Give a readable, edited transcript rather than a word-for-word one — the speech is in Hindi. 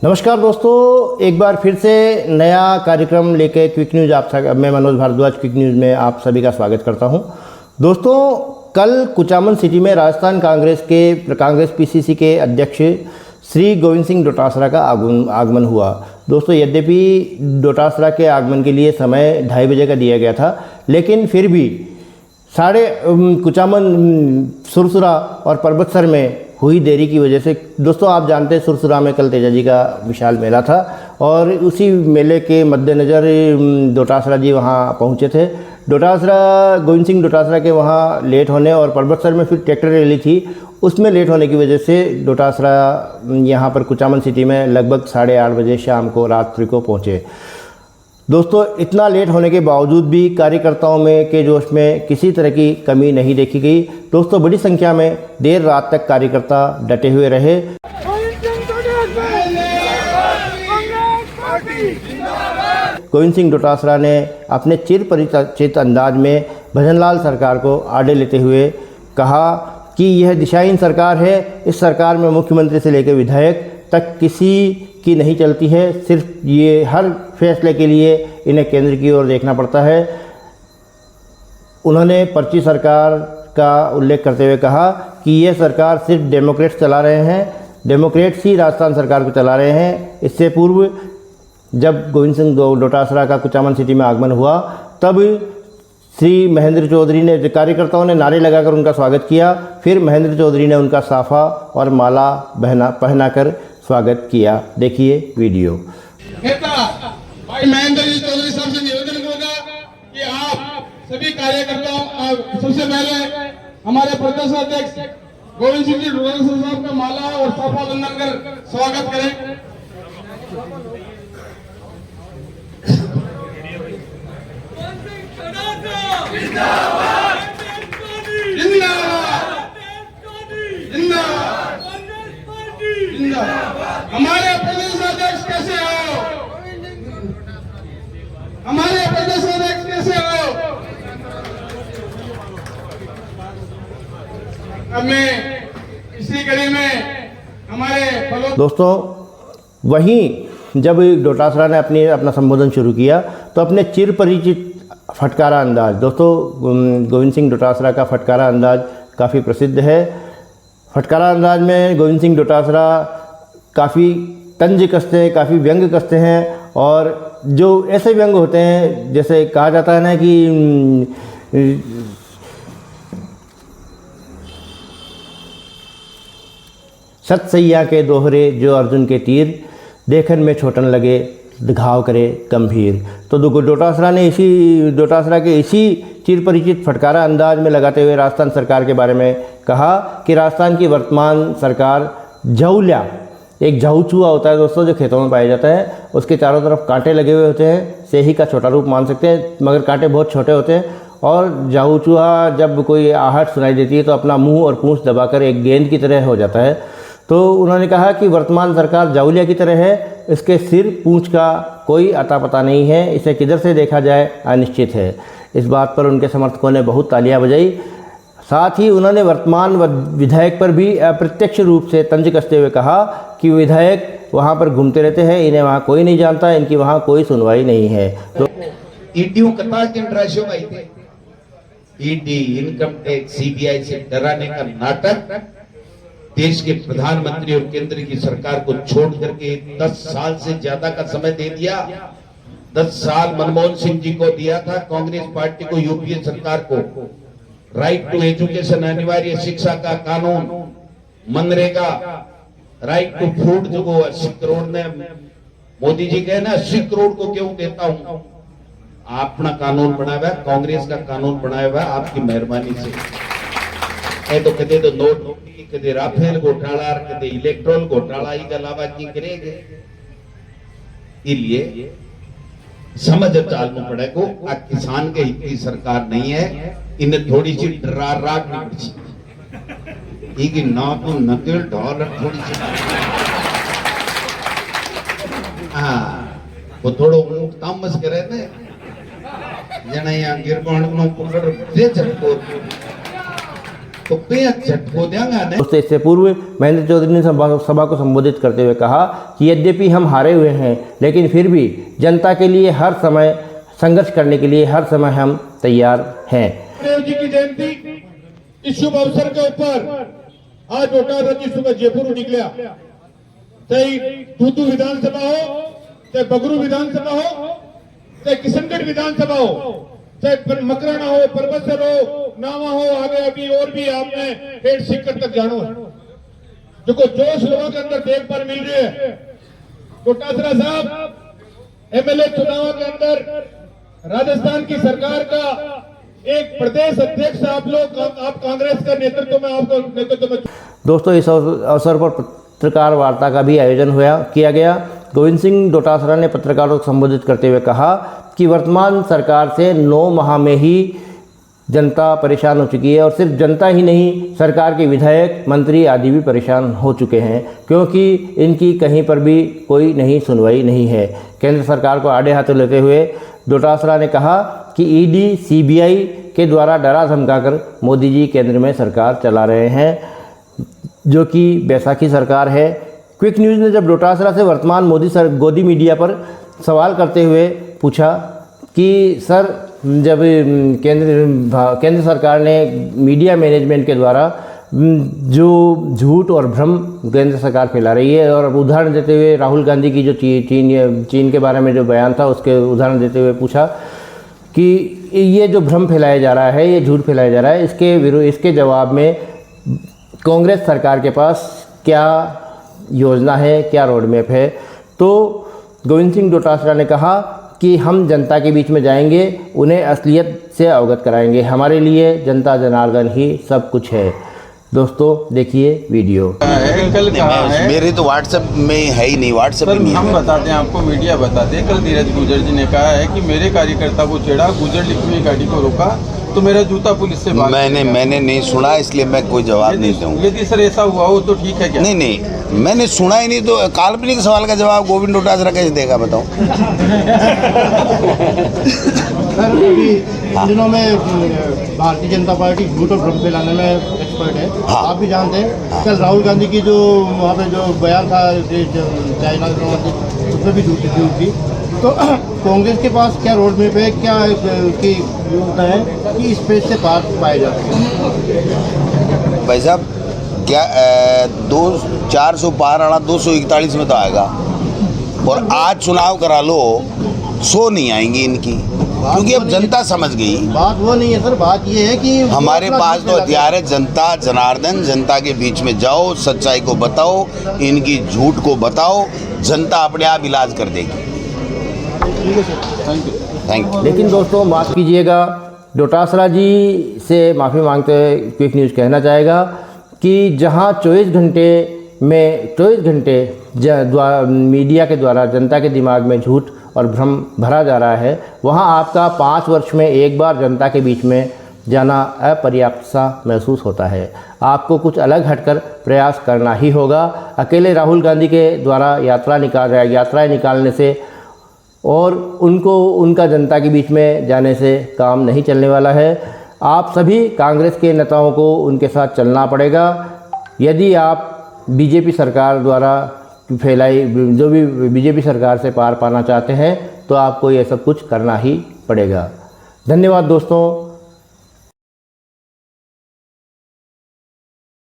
नमस्कार दोस्तों, एक बार फिर से नया कार्यक्रम लेके क्विक न्यूज़ मैं मनोज भारद्वाज क्विक न्यूज़ में आप सभी का स्वागत करता हूं। दोस्तों, कल कुचामन सिटी में राजस्थान कांग्रेस पीसीसी के अध्यक्ष श्री गोविंद सिंह डोटासरा का आगमन हुआ। दोस्तों, यद्यपि डोटासरा के आगमन के लिए समय 2:30 बजे का दिया गया था, लेकिन फिर भी कुचामन सुरसुरा और परबतसर में हुई देरी की वजह से, दोस्तों आप जानते हैं सुरसुरा में कल तेजाजी का विशाल मेला था और उसी मेले के मद्देनज़र डोटासरा जी वहां पहुंचे थे। गोविंद सिंह डोटासरा के वहां लेट होने और परबतसर में फिर ट्रैक्टर रैली थी, उसमें लेट होने की वजह से डोटासरा यहां पर कुचामन सिटी में लगभग 8:30 बजे शाम को रात्रि को पहुँचे। दोस्तों, इतना लेट होने के बावजूद भी कार्यकर्ताओं में के जोश में किसी तरह की कमी नहीं देखी गई। दोस्तों, बड़ी संख्या में देर रात तक कार्यकर्ता डटे हुए रहे। गोविंद सिंह डोटासरा ने अपने चिर परिचित अंदाज में भजनलाल सरकार को आड़े लेते हुए कहा कि यह दिशाहीन सरकार है। इस सरकार में मुख्यमंत्री से लेकर विधायक तक किसी की नहीं चलती है। सिर्फ ये हर फैसले के लिए इन्हें केंद्र की ओर देखना पड़ता है। उन्होंने पर्ची सरकार का उल्लेख करते हुए कहा कि यह सरकार सिर्फ डेमोक्रेट्स चला रहे हैं, डेमोक्रेट्स ही राजस्थान सरकार को चला रहे हैं। इससे पूर्व जब गोविंद सिंह डोटासरा का कुचामन सिटी में आगमन हुआ, तब श्री महेंद्र चौधरी ने, कार्यकर्ताओं ने नारे लगाकर उनका स्वागत किया। फिर महेंद्र चौधरी ने उनका साफा और माला पहनाकर स्वागत किया। देखिए वीडियो। नेता भाई महेंद्र जी चौधरी साहब से निवेदन करूंगा कि आप सभी कार्यकर्ताओं, सबसे पहले हमारे प्रदेश अध्यक्ष गोविंद सिंह जी डोटासरा साहब का माला और साफा बंधन कर स्वागत करें। हमारे प्रदेश अध्यक्ष कैसे हो? हमारे प्रदेश अध्यक्ष कैसे हो? अब मैं इसी कड़ी में हमारे दोस्तों, वहीं जब डोटासरा ने अपना संबोधन शुरू किया तो अपने चिर परिचित फटकारा अंदाज, दोस्तों गोविंद सिंह डोटासरा का फटकारा अंदाज काफ़ी प्रसिद्ध है। फटकारा अंदाज में गोविंद सिंह डोटासरा काफ़ी तंज कसते हैं, काफ़ी व्यंग कसते हैं, और जो ऐसे व्यंग होते हैं जैसे कहा जाता है ना कि सतसैया के दोहरे जो अर्जुन के तीर, देखन में छोटन लगे घाव करे गंभीर। तो डोटासरा के इसी चिर परिचित फटकारा अंदाज में लगाते हुए राजस्थान सरकार के बारे में कहा कि राजस्थान की वर्तमान सरकार जौल्या, एक झाऊचूहा होता है दोस्तों जो खेतों में पाया जाता है, उसके चारों तरफ कांटे लगे हुए होते हैं, सेही का छोटा रूप मान सकते हैं, मगर कांटे बहुत छोटे होते हैं। और झाऊचूहा जब कोई आहट सुनाई देती है तो अपना मुंह और पूंछ दबाकर एक गेंद की तरह हो जाता है। तो उन्होंने कहा कि वर्तमान सरकार जाउलिया की तरह है, इसके सिर पूंछ का कोई अता पता नहीं है, इसे किधर से देखा जाए अनिश्चित है। इस बात पर उनके समर्थकों ने बहुत तालियां बजाई। साथ ही उन्होंने वर्तमान विधायक पर भी अप्रत्यक्ष रूप से तंज कसते हुए कहा कि विधायक वहां पर घूमते रहते हैं, इन्हें वहां कोई नहीं जानता, इनकी वहां कोई सुनवाई नहीं है। तो EDO ED, income tax, CBI से डराने का नाटक देश के प्रधानमंत्री और केंद्र की सरकार को छोड़ करके 10 साल से ज्यादा का समय दे दिया। 10 साल मनमोहन सिंह जी को दिया था, कांग्रेस पार्टी को, यूपीए सरकार को। राइट टू एजुकेशन, अनिवार्य शिक्षा का कानून, मनरेगा, राइट टू फूड जो 80 करोड़ ने मोदी जी कहे ना 80 करोड़ को क्यों देता हूं, अपना कानून बनाया हुआ, कांग्रेस का कानून बनाया हुआ आपकी मेहरबानी से। तो कदे तो नोट, कदे राफेल घोटाला, कदे इलेक्ट्रोल घोटाला, ये अलावा की करेंगे। इसलिए समझ चालू पड़ेगा आ किसान के हित की सरकार नहीं है, इन्हें थोड़ी सी डरा राग नहीं ना तो नकल ढोल थोड़ी सी, हाँ वो थोड़ो ऊंट तामस करे ने जना यहाँ गिरबाण नो पकड़ दे चको तो बेहद झटको देंगे ने दोस्तों, इससे पूर्व महेंद्र चौधरी ने सभा को संबोधित करते हुए कहा कि यद्यपि हम हारे हुए हैं, लेकिन फिर भी जनता के लिए हर समय संघर्ष करने के लिए हर समय हम तैयार हैं। देव जी की जयंती इस शुभ अवसर के ऊपर आज डोटासरा की सुबह जयपुर निकला, चाहे तूतू विधानसभा हो, चाहे बगरू विधानसभा हो, चाहे किशनगढ़ विधानसभा हो, चाहे मकराना हो, परबतसर हो, नावा हो, आगे अभी और भी आपने हेड सिक्कर तक जानो है। जो जोश लोगों के अंदर देख पर मिल रही है। डोटासरा साहब एमएलए चुनाव के अंदर राजस्थान की सरकार का एक प्रदेश अध्यक्ष आप लोग, आप कांग्रेस का नेतृत्व में, आपका नेतृत्व में। दोस्तों, इस अवसर पर पत्रकार वार्ता का भी आयोजन किया गया। गोविंद सिंह डोटासरा ने पत्रकारों को संबोधित करते हुए कहा कि वर्तमान सरकार से 9 माह में ही जनता परेशान हो चुकी है, और सिर्फ जनता ही नहीं, सरकार के विधायक, मंत्री आदि भी परेशान हो चुके हैं, क्योंकि इनकी कहीं पर भी कोई नहीं सुनवाई नहीं है। केंद्र सरकार को आड़े हाथों लेते हुए डोटासरा ने कहा कि ईडी, सीबीआई के द्वारा डरा धमकाकर मोदी जी केंद्र में सरकार चला रहे हैं, जो कि बैसाखी सरकार है। क्विक न्यूज़ ने जब डोटासरा से वर्तमान गोदी मीडिया पर सवाल करते हुए पूछा कि सर, जब केंद्र सरकार ने मीडिया मैनेजमेंट के द्वारा जो झूठ और भ्रम केंद्र सरकार फैला रही है, और उदाहरण देते हुए राहुल गांधी की जो चीन के बारे में जो बयान था उसके उदाहरण देते हुए पूछा कि ये जो भ्रम फैलाया जा रहा है, ये झूठ फैलाया जा रहा है, इसके जवाब में कांग्रेस सरकार के पास क्या योजना है, क्या रोड मैप है। तो गोविंद सिंह डोटासरा ने कहा कि हम जनता के बीच में जाएंगे, उन्हें असलियत से अवगत कराएंगे, हमारे लिए जनता जनार्दन ही सब कुछ है। दोस्तों, देखिए वीडियो। कल कहा है, मेरे तो व्हाट्सएप में है ही नहीं, व्हाट्सएप सर में हम बताते हैं आपको, मीडिया बताते हैं। कल धीरज गुर्जर जी ने कहा है कि मेरे कार्यकर्ता को छेड़ा, गुर्जर लिखी हुई गाड़ी को रोका तो मेरा जूता पुलिस से भाग मैंने नहीं सुना, इसलिए मैं कोई जवाब नहीं दूंगा। यदि सर ऐसा हुआ हो तो ठीक है क्या? नहीं, मैंने सुना ही नहीं, तो काल्पनिक सवाल का जवाब गोविंद डोटासरा कैसे देगा, बताओ। सर, अभी इन दिनों में भारतीय जनता पार्टी झूठ और भ्रम फैलाने में एक्सपर्ट है। हाँ। आप भी जानते हैं, कल राहुल गांधी की जो वहाँ पे जो बयान था चाइना उसमें भी झूठ थी। तो कांग्रेस के पास क्या रोड मैप है, क्या की योजना है कि इस पेज से पार पाए जा सके? भाई साहब, क्या 400 पार आना 241 में तो आएगा, और आज चुनाव करा लो 100 नहीं आएंगी इनकी, क्योंकि अब जनता समझ गई। बात वो नहीं है सर, बात ये है कि हमारे पास तो हथियार है, जनता जनार्दन, जनता के बीच में जाओ, सच्चाई को बताओ, इनकी झूठ को बताओ, जनता अपने आप इलाज कर देगी। Thank you. लेकिन दोस्तों, माफ़ कीजिएगा, डोटासरा जी से माफ़ी मांगते हुए क्विक न्यूज़ कहना चाहेगा कि जहां 24 घंटे मीडिया के द्वारा जनता के दिमाग में झूठ और भ्रम भरा जा रहा है, वहां आपका 5 वर्ष में एक बार जनता के बीच में जाना अपर्याप्त सा महसूस होता है। आपको कुछ अलग हटकर प्रयास करना ही होगा। अकेले राहुल गांधी के द्वारा यात्राएं निकालने से और उनका जनता के बीच में जाने से काम नहीं चलने वाला है। आप सभी कांग्रेस के नेताओं को उनके साथ चलना पड़ेगा। यदि आप बीजेपी सरकार द्वारा फैलाई जो भी बीजेपी सरकार से पार पाना चाहते हैं, तो आपको ये सब कुछ करना ही पड़ेगा। धन्यवाद दोस्तों।